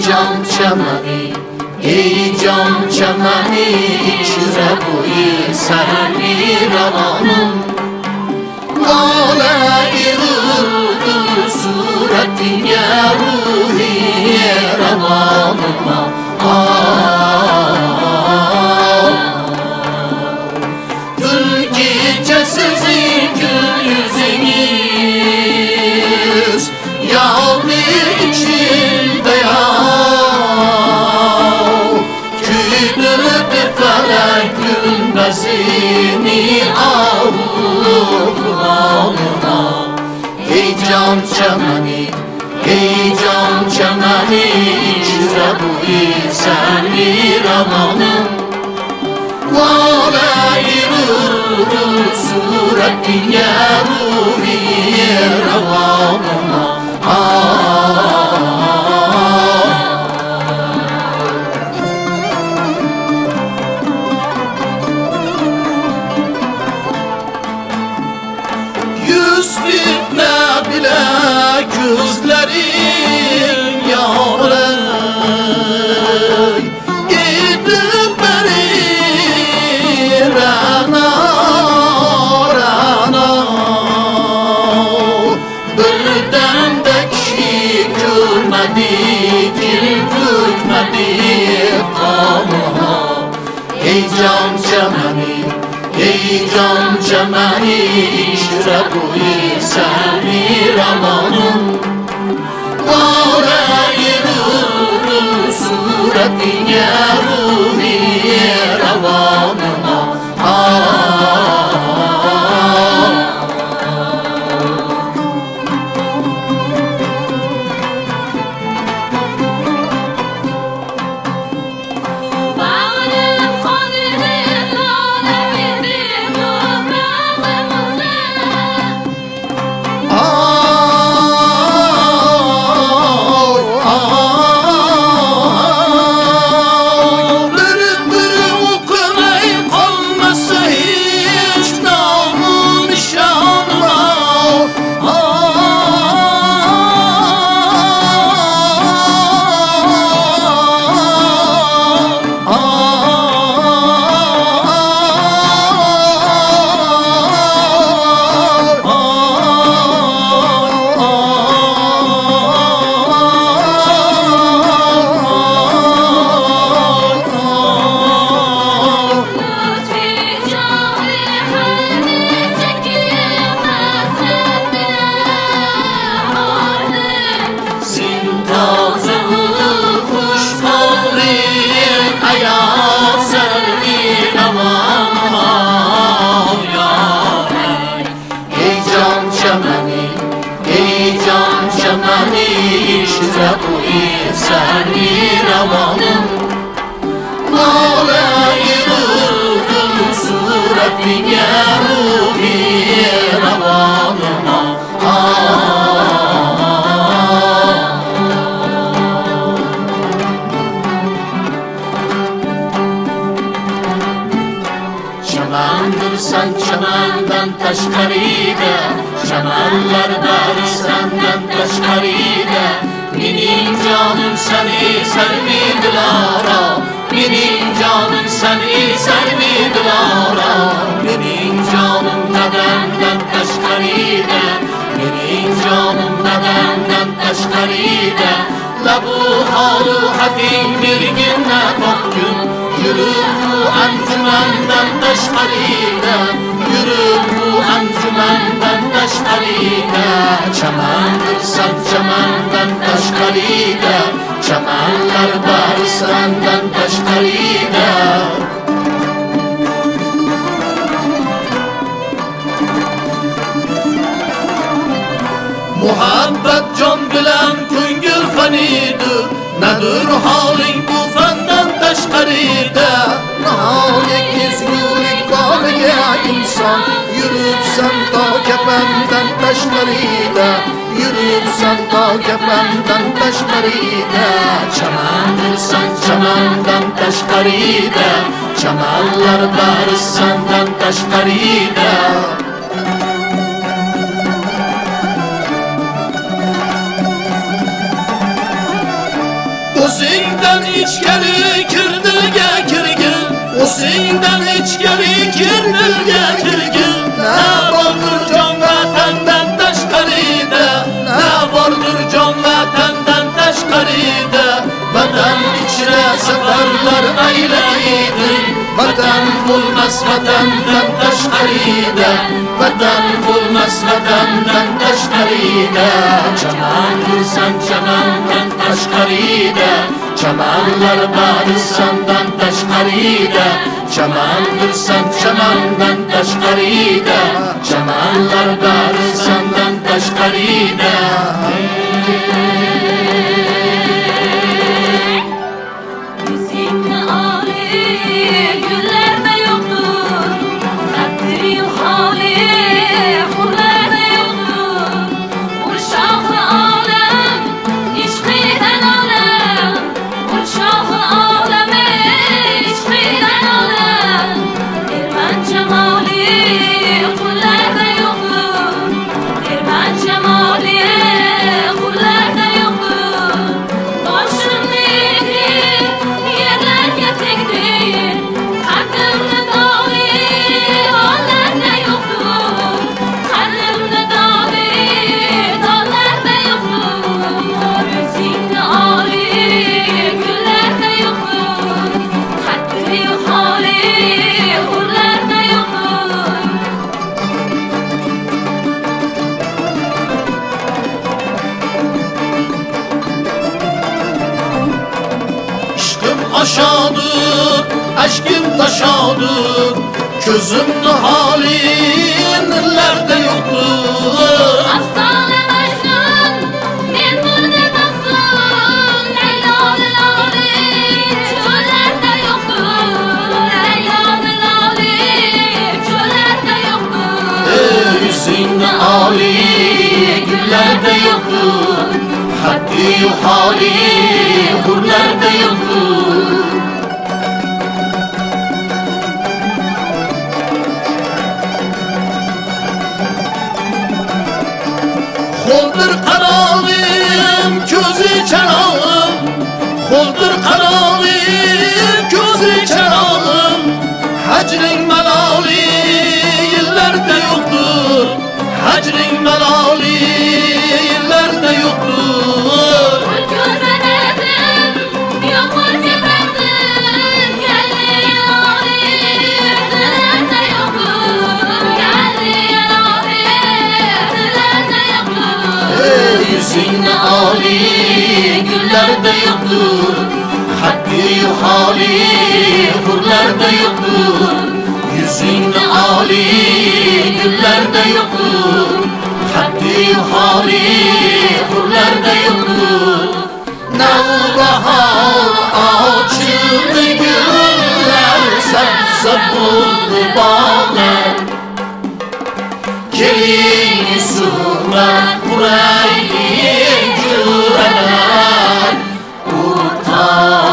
can çamani ey can çamani içre boyu serli ravanım Lale-i ırdı suretine ruhiye ravanıma Dün gecesiz gül yüzünüz yağlı içinde yav Küldürdü felek gülmesini avruğuna Ey can çamani, ey can çamani içre bu senli ravanım Lale-i ırdı suretine ruhiye ravanıma Yüz bitme bile gözlerim yarey Gidip beni rana rana Birden de kişi görmedi Dil dökmedi kanıma Ey can çamani Ey can çamani içre boyu senli ravanım Lale-i ırdı suretine ruhiye ravanıma İçre boyu senli ravanım Lale-i ırdı suretine ruhiye ravanıma Çamandırsan çamandan taşkaride Çamanlar bari senden taşkaride Benim canım seni servi dilara Benim canım seni servi dilara Benim canım bedenden taşkaride Benim canım bedenden taşkaride La bu halı hatin bir günle tokgün Yürü bu encümenden taşkaride Yürü bu encümenden taşkaride Çamandırsan çamandan taşkaride Çamanlar bari senden taşkaride Muhabbet can bilen ko'ngil fanidir Nedir haling bu fandan tashqarida Nihoyat ezgulik bog'iga inson Yuribsan to kafandan tashqarida Yuribsan to kafandan tashqarida Chamandirsan chamandan tashqarida Chamanlar bari sendan tashqarida Hüseyin'den içkeri kirgilge kirgil. Ne vardır can vatandan taşkaride, ne vardır can vatandan taşkaride. Vatan içre seferler eyleydir, vatan bulmaz vatandan taşkaride, vatan bulmaz vatandan taşkaride. Çaman kırsan çamandan taşkaride, çamanlar barı sandan taşkaride. Çaman kırsan çamandan taşkaride, çamanlar barı sandan taşkaride. Aşağıdır, aşkım taşadır, gözümün hali nerede yoktur. Aslan Mecnun, ben burada baksın, Leyla Lali, çöllerde yoktur. Leyla Lali, çöllerde yoktur. Hüseyin Ali, güllerde yoktur. Haddi hali, hurlerde yoktur. Koldur karalım, gözü çaralım. Koldur karalım, gözü çaralım. Hacrin melali yillerde yoktur. Hacrin melali yillerde yoktur. Gözlerim, yokul geberdim, geldi Ali, dilerde yoktur. Geldi Ali, dilerde yoktur. Hüseyin Ali güllerde yoktur. Haddi hali hurlerde yoktur. Hüseyin Ali güllerde yoktur. Haddi hali hurlerde yoktur. Navbahar açıldı güller, sebze buldu bağlar. Gelin sürmen burayı güveler, utan.